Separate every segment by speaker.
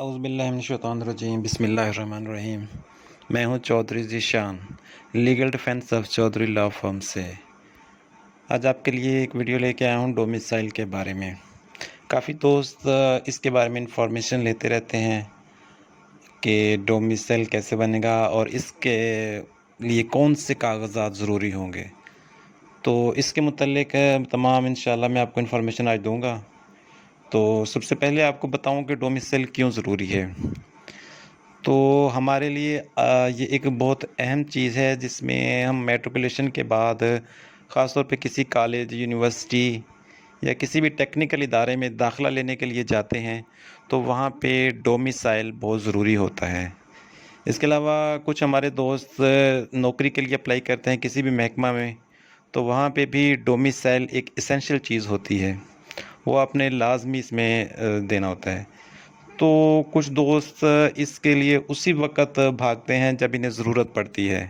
Speaker 1: औज़ु बिल्लाहि मिनश्शैतानिर्रजीम बिस्मिल्लाहिर्रहमानिर्रहीम। मैं हूँ Chaudhary Zeeshan, legal defence of Chaudhary law firm से। आज आपके लिए एक वीडियो लेके आया हूँ डोमिसाइल के बारे में। काफ़ी दोस्त इसके बारे में इंफॉर्मेशन लेते रहते हैं कि डोमिसाइल कैसे बनेगा और इसके लिए कौन से कागज़ात ज़रूरी होंगे। तो इसके मुतल्लिक़ तमाम इंशाअल्लाह मैं आपको इंफॉर्मेशन आज दूँगा। तो सबसे पहले आपको बताऊँ कि डोमिसाइल क्यों ज़रूरी है। तो हमारे लिए ये एक बहुत अहम चीज़ है जिसमें हम मैट्रिकुलेशन के बाद ख़ास तौर पे किसी कॉलेज, यूनिवर्सिटी या किसी भी टेक्निकल इदारे में दाखिला लेने के लिए जाते हैं, तो वहाँ पे डोमिसाइल बहुत ज़रूरी होता है। इसके अलावा कुछ हमारे दोस्त नौकरी के लिए अप्लाई करते हैं किसी भी महकमा में, तो वहाँ पे भी डोमिसाइल एक एसेंशियल चीज़ होती है। वो आपने लाज़मी इसमें देना होता है। तो कुछ दोस्त इसके लिए उसी वक़्त भागते हैं जब इन्हें ज़रूरत पड़ती है।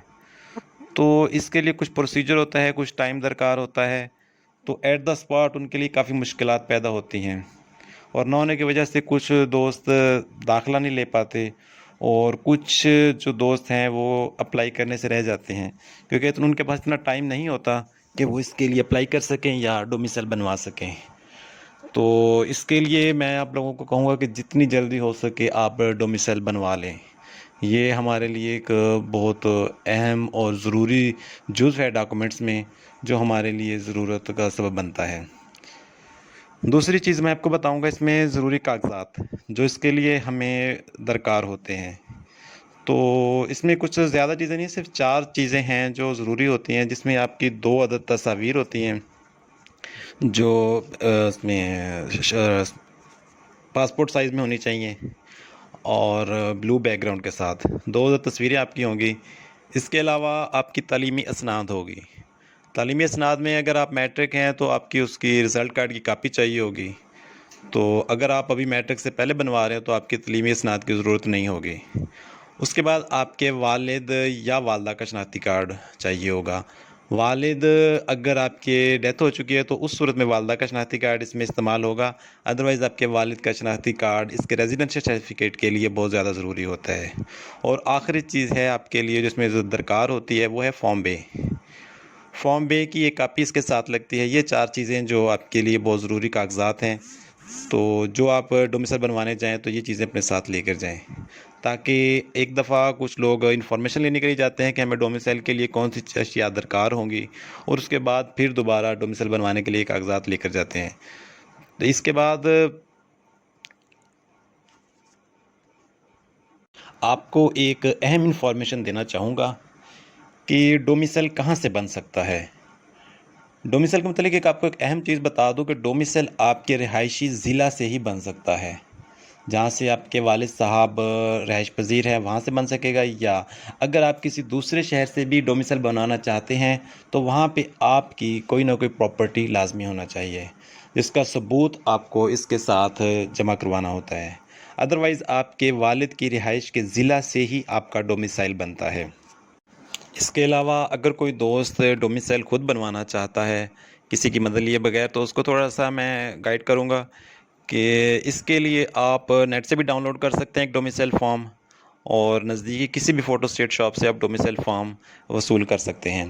Speaker 1: तो इसके लिए कुछ प्रोसीजर होता है, कुछ टाइम दरकार होता है, तो एट द स्पॉट उनके लिए काफ़ी मुश्किलात पैदा होती हैं और ना होने की वजह से कुछ दोस्त दाखिला नहीं ले पाते और कुछ जो दोस्त हैं वो अप्लाई करने से रह जाते हैं क्योंकि तो उनके पास इतना टाइम नहीं होता कि वो इसके लिए अप्लाई कर सकें या डोमिसाइल बनवा सकें। तो इसके लिए मैं आप लोगों को कहूँगा कि जितनी जल्दी हो सके आप डोमिसाइल बनवा लें। ये हमारे लिए एक बहुत अहम और ज़रूरी जुज़ है डॉक्यूमेंट्स में, जो हमारे लिए ज़रूरत का सबब बनता है। दूसरी चीज़ मैं आपको बताऊँगा इसमें ज़रूरी कागज़ात, जो इसके लिए हमें दरकार होते हैं। तो इसमें कुछ ज़्यादा चीज़ें नहीं, सिर्फ़ 4 चीज़ें हैं जो ज़रूरी होती हैं, जिसमें आपकी 2 अदद तस्वीर होती हैं, जो इसमें पासपोर्ट साइज़ में होनी चाहिए और ब्लू बैकग्राउंड के साथ 2 तस्वीरें आपकी होंगी। इसके अलावा आपकी तालीमी असनाद होगी। तालीमी असनाद में अगर आप मैट्रिक हैं तो आपकी उसकी रिज़ल्ट कार्ड की कापी चाहिए होगी। तो अगर आप अभी मैट्रिक से पहले बनवा रहे हो तो आपकी तालीमी असनाद की ज़रूरत नहीं होगी। उसके बाद आपके वालिद या वालदा का शनाख्ती कार्ड चाहिए होगा। वालिद अगर आपके डेथ हो चुकी है तो उस सूरत में वालदा का शनाख्ती कार्ड इसमें इस्तेमाल होगा। अदरवाइज़ आपके वालिद का शनाख्ती कार्ड इसके रेजिडेंशियल सर्टिफिकेट के लिए बहुत ज़्यादा ज़रूरी होता है। और आखिरी चीज़ है आपके लिए जिसमें जो दरकार होती है वो है फॉर्म बे। फॉर्म बे की एक कापी इसके साथ लगती है। ये 4 चीज़ें जो आपके लिए बहुत ज़रूरी कागज़ात हैं। तो जो आप डोमिसाइल बनवाने जाएँ तो ये चीज़ें अपने साथ लेकर जाएँ, ताकि एक दफ़ा कुछ लोग इन्फॉर्मेशन लेने के लिए जाते हैं कि हमें डोमिसाइल के लिए कौन-सी अशिया दरकार होंगी और उसके बाद फिर दोबारा डोमिसाइल बनवाने के लिए कागज़ात लेकर जाते हैं। तो इसके बाद आपको एक अहम इन्फॉर्मेशन देना चाहूँगा कि डोमिसाइल कहाँ से बन सकता है। डोमिसाइल के मतलब एक आपको एक अहम चीज़ बता दूँ कि डोमिसाइल आपके रिहायशी ज़िला से ही बन सकता है। जहाँ से आपके वालिद साहब रहायश पज़ीर हैं वहाँ से बन सकेगा, या अगर आप किसी दूसरे शहर से भी डोमिसाइल बनाना चाहते हैं तो वहाँ पे आपकी कोई ना कोई प्रॉपर्टी लाज़मी होना चाहिए, जिसका सबूत आपको इसके साथ जमा करवाना होता है। अदरवाइज़ आपके वालिद की रिहाइश के ज़िला से ही आपका डोमिसाइल बनता है। इसके अलावा अगर कोई दोस्त डोमिसाइल खुद बनवाना चाहता है किसी की मदद लिए बगैर, तो उसको थोड़ा-सा मैं गाइड करूँगा कि इसके लिए आप नेट से भी डाउनलोड कर सकते हैं एक डोमिसाइल फॉर्म, और नज़दीकी किसी भी फ़ोटो स्टेट शॉप से आप डोमिसाइल फॉर्म वसूल कर सकते हैं।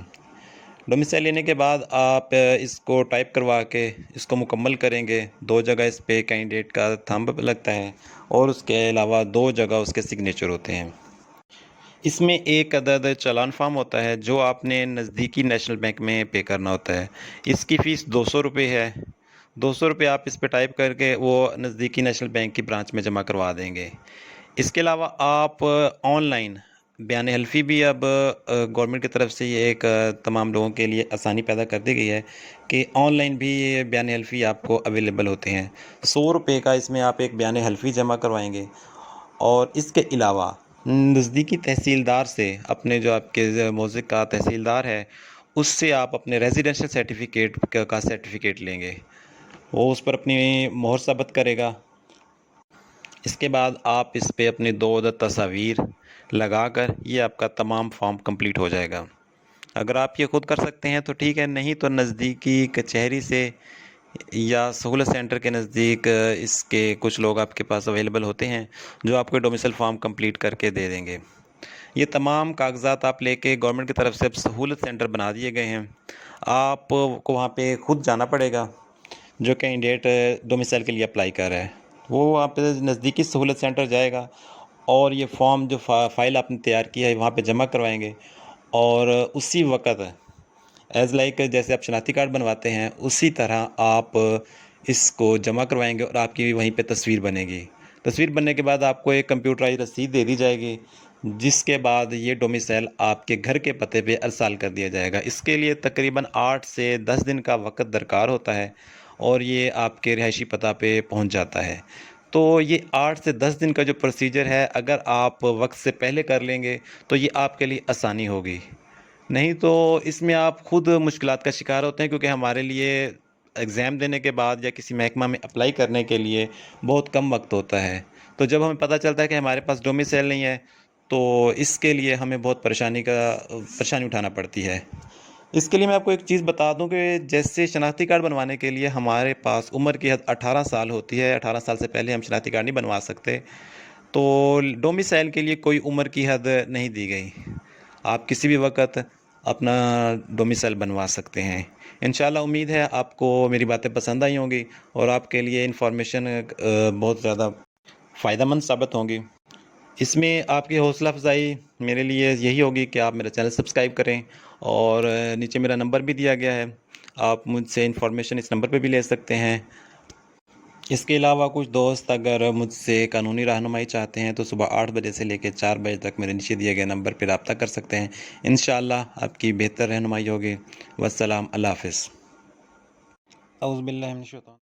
Speaker 1: डोमिसाइल लेने के बाद आप इसको टाइप करवा के इसको मुकम्मल करेंगे। 2 जगह इस पे कैंडिडेट का थंब लगता है और उसके अलावा 2 जगह उसके सिग्नेचर होते हैं। इसमें एक अदद चालान फॉर्म होता है जो आपने नज़दीकी नेशनल बैंक में पे करना होता है। इसकी फ़ीस 200 रुपये है। 200 रुपये आप इस पे टाइप करके वो नज़दीकी नेशनल बैंक की ब्रांच में जमा करवा देंगे। इसके अलावा आप ऑनलाइन बयान हल्फ़ी भी अब गवर्नमेंट की तरफ से ये एक तमाम लोगों के लिए आसानी पैदा कर दी गई है कि ऑनलाइन भी ये बयान हल्फ़ी आपको अवेलेबल होते हैं। 100 रुपये का इसमें आप एक बयान हल्फ़ी जमा करवाएँगे और इसके अलावा नज़दीकी तहसीलदार से अपने जो आपके मौज़े का तहसीलदार है, उससे आप अपने रेज़िडेंशियल सर्टिफ़िकेट का सर्टिफ़िकेट लेंगे। वो उस पर अपनी मोहर साबित करेगा। इसके बाद आप इस पे अपनी 2 अदद तस्वीर लगाकर ये आपका तमाम फ़ॉर्म कंप्लीट हो जाएगा। अगर आप ये खुद कर सकते हैं तो ठीक है, नहीं तो नज़दीकी कचहरी से یا سہولت سینٹر کے نزدیک اس کے کچھ لوگ آپ کے پاس اویلیبل ہوتے ہیں جو آپ کو ڈومیسائل فارم کمپلیٹ کر کے دے دیں گے۔ یہ تمام کاغذات آپ لے کے گورنمنٹ کی طرف سے اب سہولت سینٹر بنا دیے گئے ہیں، آپ کو وہاں پہ خود جانا پڑے گا۔ جو کینڈیڈیٹ ڈومیسائل کے لیے اپلائی کر رہا ہے وہ وہاں پہ نزدیکی سہولت سینٹر جائے گا اور یہ فارم جو فائل آپ نے تیار کی ہے وہاں پہ جمع کروائیں گے، اور اسی وقت ایز لائک جیسے آپ شناختی کارڈ بنواتے ہیں اسی طرح آپ اس کو جمع کروائیں گے اور آپ کی وہیں پہ تصویر بنے گی۔ تصویر بننے کے بعد آپ کو ایک کمپیوٹرائز رسید دے دی جائے گی، جس کے بعد یہ ڈومیسائل آپ کے گھر کے پتے پہ ارسال کر دیا جائے گا۔ اس کے لیے تقریباً 8 سے 10 دن کا وقت درکار ہوتا ہے اور یہ آپ کے رہائشی پتہ پہ پہنچ جاتا ہے۔ تو یہ 8 سے 10 دن کا جو پروسیجر ہے اگر آپ وقت سے پہلے کر لیں گے تو یہ آپ کے لیے آسانی ہوگی، نہیں تو اس میں آپ خود مشکلات کا شکار ہوتے ہیں، کیونکہ ہمارے لیے ایگزام دینے کے بعد یا کسی محکمہ میں اپلائی کرنے کے لیے بہت کم وقت ہوتا ہے۔ تو جب ہمیں پتہ چلتا ہے کہ ہمارے پاس ڈومیسائل نہیں ہے تو اس کے لیے ہمیں بہت پریشانی اٹھانا پڑتی ہے۔ اس کے لیے میں آپ کو ایک چیز بتا دوں کہ جیسے شناختی کارڈ بنوانے کے لیے ہمارے پاس عمر کی حد 18 سال ہوتی ہے، 18 سال سے پہلے ہم شناختی کارڈ نہیں بنوا سکتے، تو ڈومیسائل کے لیے کوئی عمر کی حد نہیں دی گئی، آپ کسی بھی وقت اپنا ڈومیسائل بنوا سکتے ہیں۔ انشاءاللہ امید ہے آپ کو میری باتیں پسند آئی ہوں گی اور آپ کے لیے انفارمیشن بہت زیادہ فائدہ مند ثابت ہوں گی۔ اس میں آپ کی حوصلہ افزائی میرے لیے یہی ہوگی کہ آپ میرا چینل سبسکرائب کریں، اور نیچے میرا نمبر بھی دیا گیا ہے، آپ مجھ سے انفارمیشن اس نمبر پہ بھی لے سکتے ہیں۔ اس کے علاوہ کچھ دوست اگر مجھ سے قانونی رہنمائی چاہتے ہیں تو صبح 8 بجے سے لے کے 4 بجے تک میرے نیچے دیے گئے نمبر پہ رابطہ کر سکتے ہیں، انشاءاللہ آپ کی بہتر رہنمائی ہوگی۔ والسلام، اللہ حافظ۔ اعوذ باللہ من الشیطان